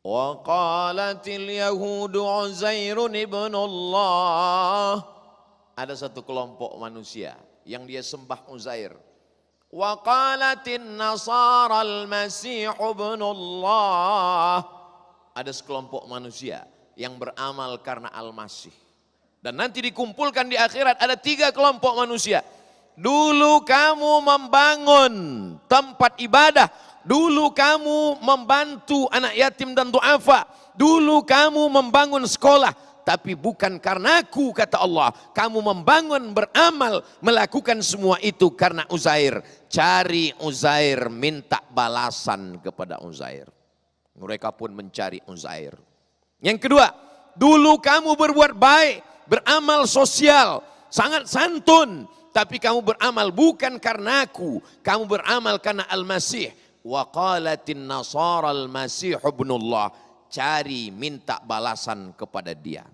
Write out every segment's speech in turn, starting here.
Wa qalatil yahudu Uzairun ibnullah. Ada satu kelompok manusia yang dia sembah Uzair. Wa qalatin nasara al-masih ibnullah. Ada sekelompok manusia yang beramal karena Al-Masih. Dan nanti dikumpulkan di akhirat ada 3 kelompok manusia. Dulu kamu membangun tempat ibadah. Dulu kamu membantu anak yatim dan duafa. Dulu kamu membangun sekolah. Tapi bukan karena aku, kata Allah. Kamu membangun, beramal, melakukan semua itu karena Uzair. Cari Uzair, minta balasan kepada Uzair. Mereka pun mencari Uzair. Yang kedua, dulu kamu berbuat baik, beramal sosial, sangat santun. Tapi kamu beramal bukan karena aku. Kamu beramal karena Al-Masih. Wa qalatin nasara al-Masih ibnullah. Cari, minta balasan kepada dia.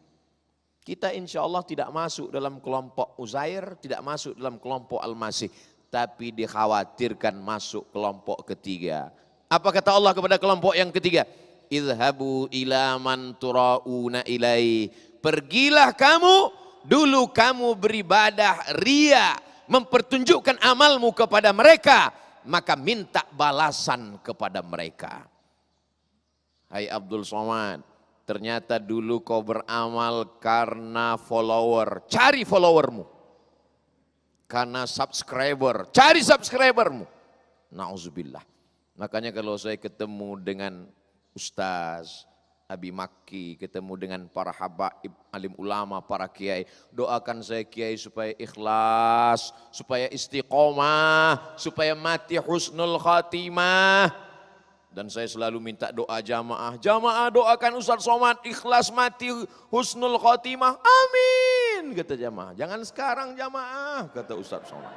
Kita insya Allah tidak masuk dalam kelompok Uzair, tidak masuk dalam kelompok Al-Masih. Tapi dikhawatirkan masuk kelompok ketiga. Apa kata Allah kepada kelompok yang ketiga? Idhabu ila man turauna ilai. Pergilah kamu. Dulu kamu beribadah ria, mempertunjukkan amalmu kepada mereka, maka minta balasan kepada mereka. Hai Abdul Somad, ternyata dulu kau beramal karena follower, cari followermu. Karena subscriber, cari subscribermu. Nauzubillah. Makanya kalau saya ketemu dengan Ustaz Abi Makki, ketemu dengan para habaib, alim ulama, para kiai. Doakan saya kiai supaya ikhlas, supaya istiqomah, supaya mati husnul khatimah. Dan saya selalu minta doa jamaah. Jamaah doakan Ustaz Somad ikhlas mati husnul khatimah. Amin, kata jamaah. Jangan sekarang jamaah, kata Ustaz Somad.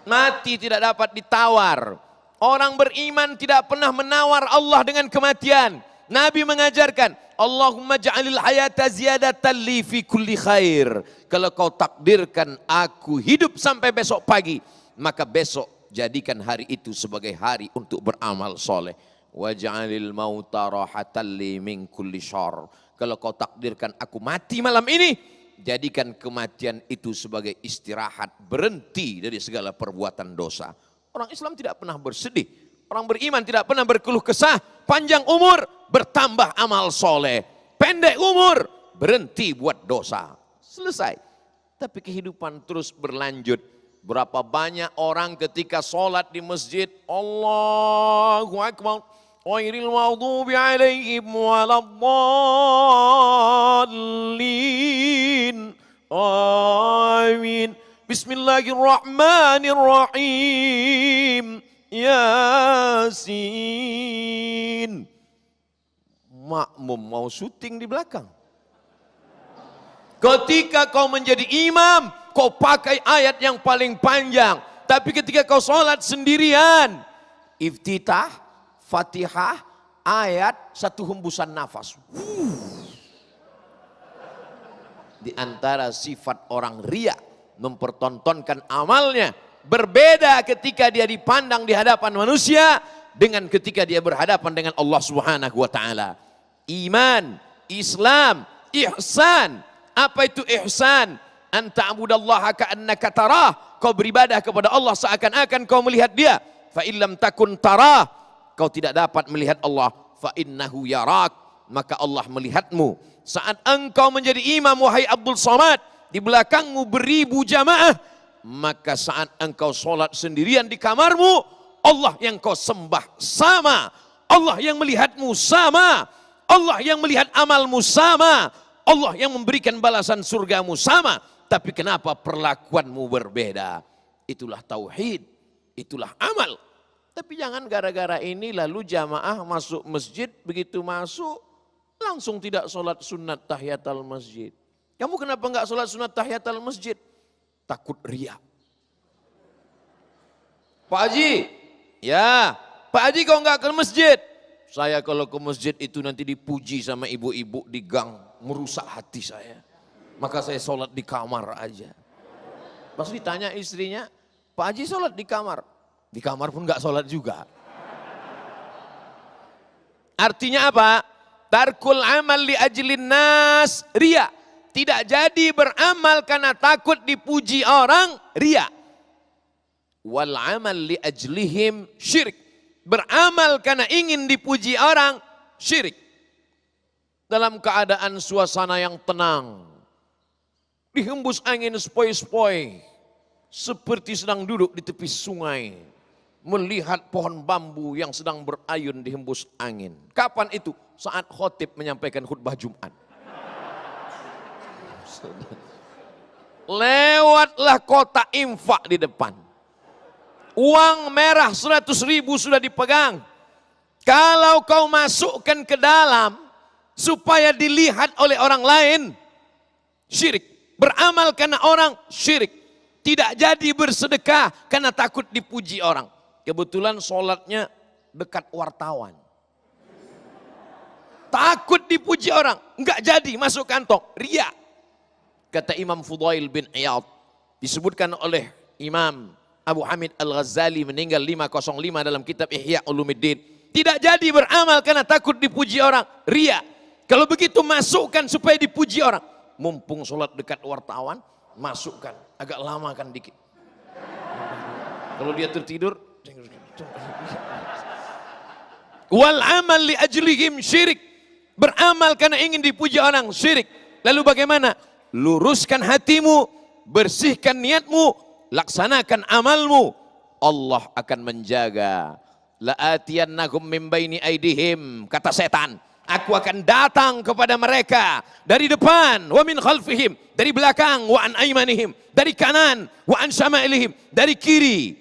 Mati tidak dapat ditawar. Orang beriman tidak pernah menawar Allah dengan kematian. Nabi mengajarkan, Allahumma ja'alil hayata ziyadatan li fi kulli khair. Kalau kau takdirkan aku hidup sampai besok pagi, maka besok jadikan hari itu sebagai hari untuk beramal soleh. Wa ja'alil mauta rahatan li min kulli syarr. Kalau kau takdirkan aku mati malam ini, jadikan kematian itu sebagai istirahat, berhenti dari segala perbuatan dosa. Orang Islam tidak pernah bersedih. Orang beriman tidak pernah berkeluh kesah. Panjang umur, bertambah amal soleh. Pendek umur, berhenti buat dosa. Selesai. Tapi kehidupan terus berlanjut. Berapa banyak orang ketika sholat di masjid, Allahu Akbar, ghairil maghdubi alaihim waladdallin. Amin. Bismillahirrahmanirrahim. Yasin. Makmum mau syuting di belakang. Ketika kau menjadi imam, kau pakai ayat yang paling panjang. Tapi ketika kau sholat sendirian, iftitah, fatihah, ayat, satu hembusan nafas. Di antara sifat orang riya, mempertontonkan amalnya, berbeda ketika dia dipandang di hadapan manusia dengan ketika dia berhadapan dengan Allah Subhanahu wa taala. Iman, Islam, ihsan. Apa itu ihsan? Anta abudallaha ka'annaka tarah. Kau beribadah kepada Allah seakan-akan kau melihat dia. Fa illam takun tarah, kau tidak dapat melihat Allah. Fa innahu yarak, maka Allah melihatmu. Saat engkau menjadi imam wahai Abdul Somad, di belakangmu beribu jamaah, maka saat engkau sholat sendirian di kamarmu, Allah yang kau sembah sama, Allah yang melihatmu sama, Allah yang melihat amalmu sama, Allah yang memberikan balasan surgamu sama. Tapi kenapa perlakuanmu berbeda? Itulah tauhid, itulah amal. Tapi jangan gara-gara ini lalu jamaah masuk masjid, begitu masuk langsung tidak sholat sunat tahiyatul masjid. Kamu kenapa enggak sholat sunat tahiyatul masjid? Takut riya. Pak Haji, ya, Pak Haji kau enggak ke masjid? Saya kalau ke masjid itu nanti dipuji sama ibu-ibu di gang, merusak hati saya. Maka saya sholat di kamar aja. Pas ditanya istrinya, Pak Haji sholat di kamar. Di kamar pun enggak sholat juga. Artinya apa? Tarkul amal li ajlin nas, riya. Tidak jadi beramal karena takut dipuji orang, riya. Wal amal li ajlihim syirik. Beramal karena ingin dipuji orang, syirik. Dalam keadaan suasana yang tenang, dihembus angin sepoi-sepoi, seperti sedang duduk di tepi sungai, melihat pohon bambu yang sedang berayun dihembus angin. Kapan itu? Saat khotib menyampaikan khutbah Jumat. Lewatlah kotak infak di depan. Uang merah 100.000 sudah dipegang. Kalau kau masukkan ke dalam supaya dilihat oleh orang lain, syirik. Beramal karena orang, syirik. Tidak jadi bersedekah karena takut dipuji orang. Kebetulan sholatnya dekat wartawan. Takut dipuji orang, enggak jadi masuk kantong, riya. Kata Imam Fudail bin Iyad, disebutkan oleh Imam Abu Hamid Al-Ghazali meninggal 505 dalam kitab Ihya Ulumuddin. Tidak jadi beramal karena takut dipuji orang, riya. Kalau begitu masukkan supaya dipuji orang. Mumpung sholat dekat wartawan, masukkan. Agak lama kan dikit. Kalau dia tertidur, wal amal li ajlihim syirik. Beramal karena ingin dipuji orang, syirik. Lalu bagaimana? Luruskan hatimu, bersihkan niatmu, laksanakan amalmu. Allah akan menjaga. La'atiyannahum min baini aidihim, kata setan. Aku akan datang kepada mereka dari depan, wa min khalfihim, dari belakang, wa an aymanihim, dari kanan, wa an syama'ilihim, dari kiri.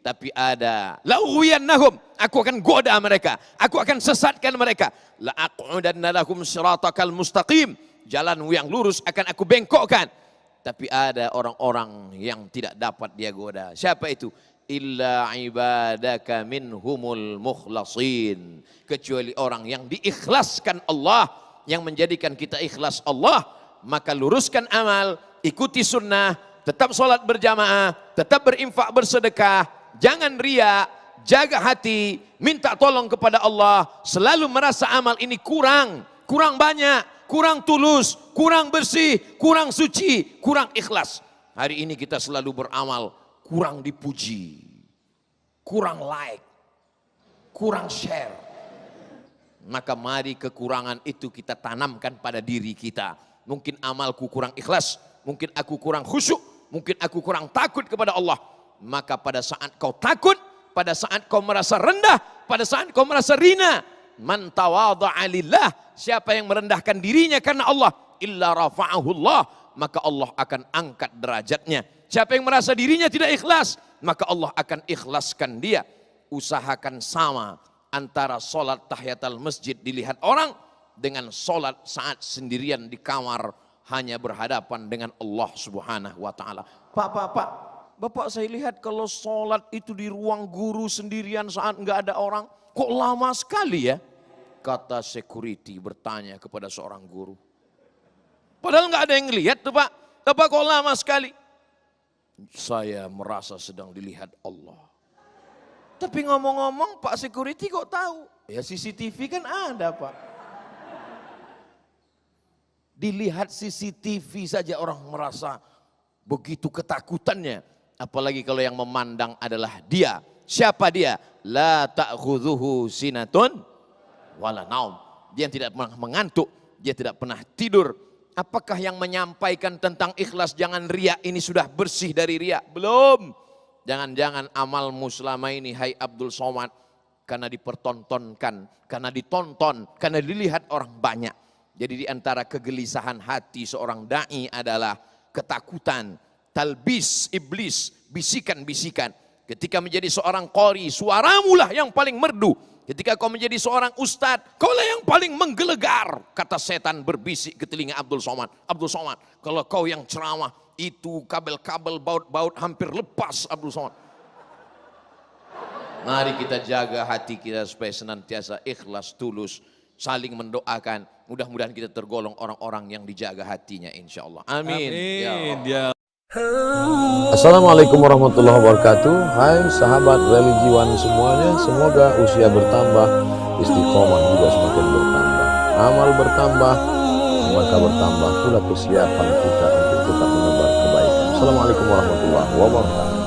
Tapi ada la'ughwiyannahum, aku akan goda mereka, aku akan sesatkan mereka. La'aq'udanna lahum siratakal mustaqim, jalanmu yang lurus akan aku bengkokkan. Tapi ada orang-orang yang tidak dapat dia goda. Siapa itu? Illa ibadaka minhumul mukhlasin, kecuali orang yang diikhlaskan Allah, yang menjadikan kita ikhlas Allah. Maka luruskan amal, ikuti sunnah, tetap sholat berjamaah, tetap berinfak bersedekah, jangan riya, jaga hati, minta tolong kepada Allah. Selalu merasa amal ini kurang banyak, kurang tulus, kurang bersih, kurang suci, kurang ikhlas. Hari ini kita selalu beramal kurang dipuji, kurang like, kurang share. Maka mari kekurangan itu kita tanamkan pada diri kita. Mungkin amalku kurang ikhlas, mungkin aku kurang khusyuk, mungkin aku kurang takut kepada Allah. Maka pada saat kau takut, pada saat kau merasa rendah, pada saat kau merasa rina, man tawadha'a lillah, siapa yang merendahkan dirinya karena Allah, illa rafa'ahu Allah, maka Allah akan angkat derajatnya. Siapa yang merasa dirinya tidak ikhlas, maka Allah akan ikhlaskan dia. Usahakan sama antara sholat tahiyatul masjid dilihat orang dengan sholat saat sendirian di kamar hanya berhadapan dengan Allah Subhanahu wa taala. Bapak saya lihat kalau sholat itu di ruang guru sendirian saat enggak ada orang, kok lama sekali ya? Kata security bertanya kepada seorang guru. Padahal enggak ada yang lihat tuh Pak. Bapak kok lama sekali? Saya merasa sedang dilihat Allah. Tapi ngomong-ngomong Pak security kok tahu? Ya CCTV kan ada Pak. Dilihat CCTV saja orang merasa begitu ketakutannya. Apalagi kalau yang memandang adalah dia. Siapa dia? La ta'khudhuhu sinatun wala naum. Dia tidak pernah mengantuk, dia tidak pernah tidur. Apakah yang menyampaikan tentang ikhlas jangan riya ini sudah bersih dari riya? Belum. Jangan-jangan amalmu selama ini hai Abdul Somad karena dipertontonkan, karena ditonton, karena dilihat orang banyak. Jadi di antara kegelisahan hati seorang dai adalah ketakutan, talbis iblis, bisikan-bisikan. Ketika menjadi seorang qori, suaramu lah yang paling merdu. Ketika kau menjadi seorang ustadz, kau lah yang paling menggelegar. Kata setan berbisik ke telinga Abdul Somad. Abdul Somad, kalau kau yang ceramah, itu kabel-kabel baut-baut hampir lepas Abdul Somad. Mari kita jaga hati kita supaya senantiasa ikhlas, tulus, saling mendoakan. Mudah-mudahan kita tergolong orang-orang yang dijaga hatinya insya Allah. Amin. Amin. Ya. Assalamualaikum warahmatullahi wabarakatuh. Hai sahabat religiwan semuanya, semoga usia bertambah, istiqomah juga semakin bertambah. Amal bertambah, maka bertambah pula kesiapan kita untuk tetap menebar kebaikan. Assalamualaikum warahmatullahi wabarakatuh.